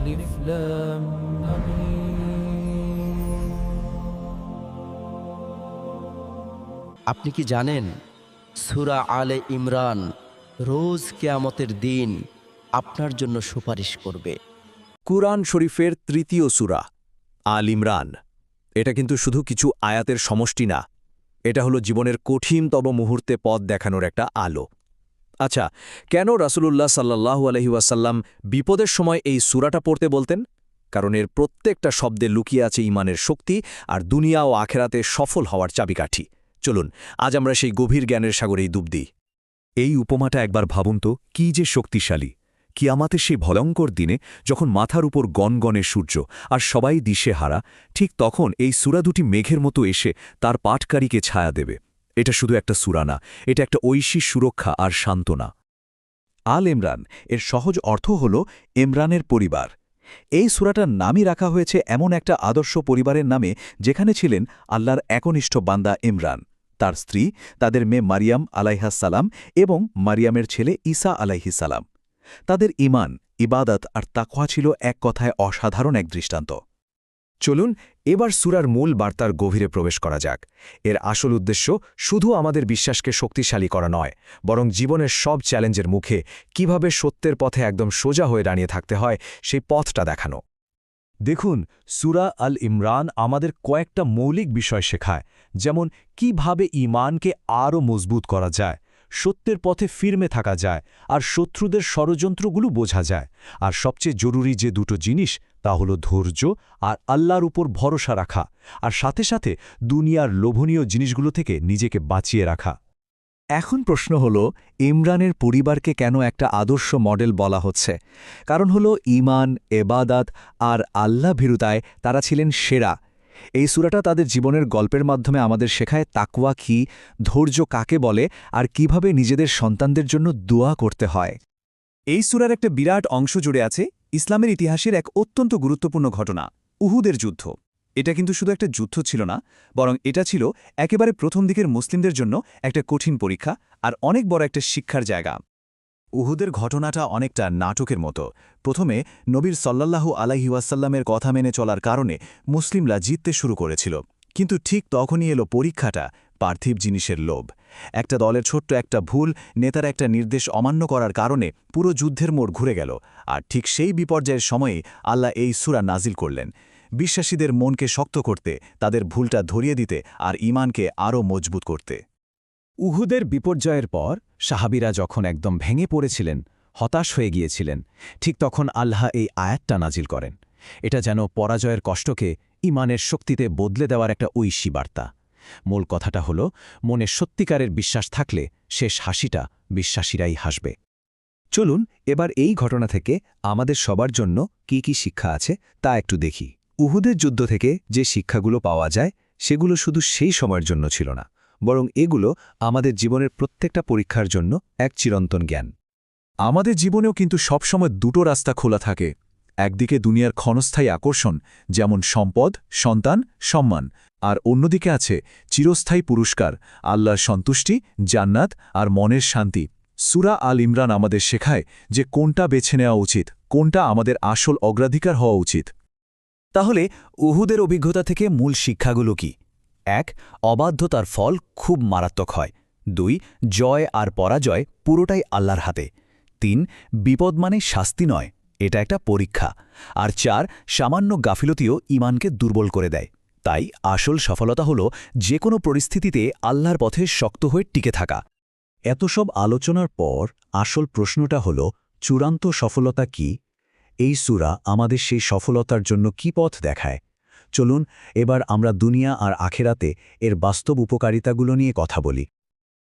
ألف لام ميم। আপনি কি জানেন সূরা আলে ইমরান রোজ কিয়ামতের দিন আপনার জন্য সুপারিশ করবে? কুরআন শরীফের তৃতীয় সূরা আল ইমরান। এটা কিন্তু শুধু কিছু আয়াতের সমষ্টি না, এটা হলো জীবনের কঠিনতম মুহূর্তে পথ দেখানোর একটা আলো। আচ্ছা, কেন রাসূলুল্লাহ সাল্লাল্লাহু আলাইহি ওয়াসাল্লাম বিপদের সময় এই সূরাটা পড়তে বলতেন? কারণ এর প্রত্যেকটা শব্দে লুকিয়ে আছে ঈমানের শক্তি আর দুনিয়া ও আখেরাতে সফল হওয়ার চাবিকাঠি। চলুন আজ আমরা সেই গভীর জ্ঞানের সাগরেই ডুব দিই। এই উপমাটা একবার ভাবুন তো, কী যে শক্তিশালী! কিয়ামতের সেই ভয়ঙ্কর দিনে যখন মাথার উপর গনগনে সূর্য আর সবাই দিশেহারা, ঠিক তখন এই সূরা দুটি মেঘের মতো এসে তার পাঠকারীকে ছায়া দেবে। এটা শুধু একটা সূরা না, এটা একটা ঐশী সুরক্ষা আর সান্ত্বনা। আল ইমরান এর সহজ অর্থ হল ইমরানের পরিবার। এই সূরাটার নামই রাখা হয়েছে এমন একটা আদর্শ পরিবারের নামে যেখানে ছিলেন আল্লাহর একনিষ্ঠ বান্দা ইমরান, তার স্ত্রী, তাদের মেয়ে মারিয়াম আলাইহাসসালাম এবং মারিয়ামের ছেলে ঈসা আলাইহিসালাম। তাদের ঈমান, ইবাদত আর তাকওয়া ছিল এক কথায় অসাধারণ এক দৃষ্টান্ত। চলুন এবার সূরার মূল বার্তার গভীরে প্রবেশ করা যাক। এর আসল উদ্দেশ্য শুধু আমাদের বিশ্বাসকে শক্তিশালী করা নয়, বরং জীবনের সব চ্যালেঞ্জের মুখে কিভাবে সত্যের পথে একদম সোজা হয়ে দাঁড়িয়ে থাকতে হয় সেই পথটা দেখানো। দেখুন, সূরা আল ইমরান আমাদের কয়েকটা মৌলিক বিষয় শেখায়, যেমন কিভাবে ঈমানকে আরও মজবুত করা যায়, সত্যের পথে ফিরমে থাকা যায়, আর শত্রুদের ষড়যন্ত্রগুলো বোঝা যায়। আর সবচেয়ে জরুরি যে দুটো জিনিস, তা হলো ধৈর্য আর আল্লাহর উপর ভরসা রাখা, আর সাথে সাথে দুনিয়ার লোভনীয় জিনিসগুলো থেকে নিজেকে বাঁচিয়ে রাখা। এখন প্রশ্ন হল, ইমরানের পরিবারকে কেন একটা আদর্শ মডেল বলা হচ্ছে? কারণ হল ঈমান, এবাদাত আর আল্লাহ ভীরুতায় তারা ছিলেন সেরা। এই সূরাটা তাদের জীবনের গল্পের মাধ্যমে আমাদের শেখায় তাকওয়া কী, ধৈর্য কাকে বলে, আর কিভাবে নিজেদের সন্তানদের জন্য দোয়া করতে হয়। এই সূরার একটা বিরাট অংশ জুড়ে আছে ইসলামের ইতিহাসের এক অত্যন্ত গুরুত্বপূর্ণ ঘটনা, উহুদের যুদ্ধ। এটা কিন্তু শুধু একটা যুদ্ধ ছিল না, বরং এটা ছিল একেবারে প্রথম দিকের মুসলিমদের জন্য একটা কঠিন পরীক্ষা আর অনেক বড় একটা শিক্ষার জায়গা। উহুদের ঘটনাটা অনেকটা নাটকের মতো। প্রথমে নবীর সাল্লাল্লাহু আলাইহি ওয়াসাল্লামের কথা মেনে চলার কারণে মুসলিমরা জিততে শুরু করেছিল, কিন্তু ঠিক তখনই এলো পরীক্ষাটা, পার্থিব জিনিসের লোভ। একটা দলের ছোট্ট একটা ভুল, নেতার একটা নির্দেশ অমান্য করার কারণে পুরো যুদ্ধের মোড় ঘুরে গেল। আর ঠিক সেই বিপর্যয়ের সময়েই আল্লাহ এই সূরা নাজিল করলেন, বিশ্বাসীদের মনকে শক্ত করতে, তাদের ভুলটা ধরিয়ে দিতে আর ঈমানকে আরও মজবুত করতে। উহুদের বিপর্যয়ের পর সাহাবীরা যখন একদম ভেঙে পড়েছিলেন, হতাশ হয়ে গিয়েছিলেন, ঠিক তখন আল্লাহ এই আয়াতটা নাজিল করেন। এটা যেন পরাজয়ের কষ্টকে ঈমানের শক্তিতে বদলে দেওয়ার একটা ঐশী বার্তা। মূল কথাটা হল, মনে সত্যিকারের বিশ্বাস থাকলে শেষ হাসিটা বিশ্বাসীরাই হাসবে। চলুন এবার এই ঘটনা থেকে আমাদের সবার জন্য কি কি শিক্ষা আছে তা একটু দেখি। উহুদের যুদ্ধ থেকে যে শিক্ষাগুলো পাওয়া যায়, সেগুলো শুধু সেই সময়ের জন্য ছিল না, বরং এগুলো আমাদের জীবনের প্রত্যেকটা পরীক্ষার জন্য এক চিরন্তন জ্ঞান। আমাদের জীবনেও কিন্তু সবসময় দুটো রাস্তা খোলা থাকে। একদিকে দুনিয়ার ক্ষণস্থায়ী আকর্ষণ, যেমন সম্পদ, সন্তান, সম্মান, আর অন্যদিকে আছে চিরস্থায়ী পুরস্কার, আল্লাহর সন্তুষ্টি, জান্নাত আর মনের শান্তি। সূরা আল ইমরান আমাদের শেখায় যে কোনটা বেছে নেওয়া উচিত, কোনটা আমাদের আসল অগ্রাধিকার হওয়া উচিত। তাহলে উহুদের অভিজ্ঞতা থেকে মূল শিক্ষাগুলো কি? ১. অবাধ্যতার ফল খুব মারাত্মক হয়। ২. জয় আর পরাজয় পুরোটাই আল্লাহর হাতে। ৩. বিপদ মানে শাস্তি নয়, এটা একটা পরীক্ষা। আর ৪. সামান্য গাফিলতিও ঈমানকে দুর্বল করে দেয়। তাই আসল সফলতা হল যে কোনো পরিস্থিতিতে আল্লাহর পথে শক্ত হয়ে টিকে থাকা। এত সব আলোচনার পর আসল প্রশ্নটা হল, চূড়ান্ত সফলতা কি? এই সূরা আমাদের সেই সফলতার জন্য কি পথ দেখায়? চলুন এবার আমরা দুনিয়া আর আখেরাতে এর বাস্তব উপকারিতাগুলো নিয়ে কথা বলি।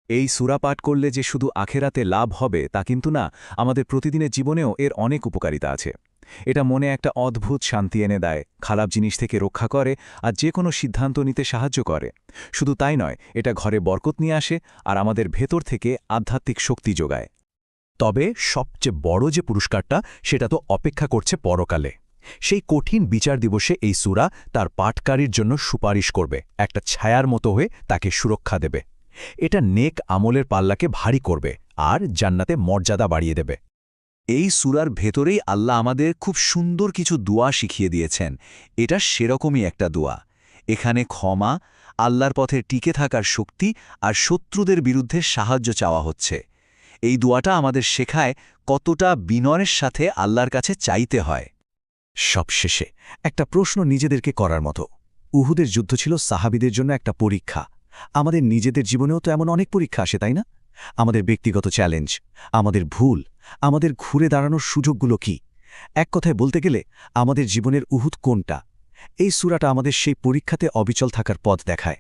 এই সূরা পাঠ করলে যে শুধু আখেরাতে লাভ হবে তা কিন্তু না, আমাদের প্রতিদিনের জীবনেও এর অনেক উপকারিতা আছে। এটা মনে একটা অদ্ভুত শান্তি এনে দেয়, খারাপ জিনিস থেকে রক্ষা করে আর যে কোনো সিদ্ধান্ত নিতে সাহায্য করে। শুধু তাই নয়, এটা ঘরে বরকত নিয়ে আসে আর আমাদের ভেতর থেকে আধ্যাত্মিক শক্তি যোগায়। তবে সবচেয়ে বড় যে পুরস্কারটা, সেটা তো অপেক্ষা করছে পরকালে। সেই কঠিন বিচার দিবসে এই সূরা তার পাঠকারীর জন্য সুপারিশ করবে, একটা ছায়ার মতো হয়ে তাকে সুরক্ষা দেবে। এটা নেক আমলের পাল্লাকে ভারী করবে আর জান্নাতে মর্যাদা বাড়িয়ে দেবে। এই সূরার ভেতরেই আল্লাহ আমাদের খুব সুন্দর কিছু দোয়া শিখিয়ে দিয়েছেন। এটা সেরকমই একটা দোয়া। এখানে ক্ষমা, আল্লাহর পথে টিকে থাকার শক্তি আর শত্রুদের বিরুদ্ধে সাহায্য চাওয়া হচ্ছে। এই দোয়াটা আমাদের শেখায় কতটা বিনয়ের সাথে আল্লাহর কাছে চাইতে হয়। সবশেষে একটা প্রশ্ন নিজেদেরকে করার মতো। উহুদের যুদ্ধ ছিল সাহাবীদের জন্য একটা পরীক্ষা। আমাদের নিজেদের জীবনেও তো এমন অনেক পরীক্ষা আসে, তাই না? আমাদের ব্যক্তিগত চ্যালেঞ্জ, আমাদের ভুল, আমাদের ঘুরে দাঁড়ানোর সুযোগগুলো কি? এক কথায় বলতে গেলে আমাদের জীবনের উহুদ কোনটা? এই সূরাটা আমাদের সেই পরীক্ষাতে অবিচল থাকার পথ দেখায়।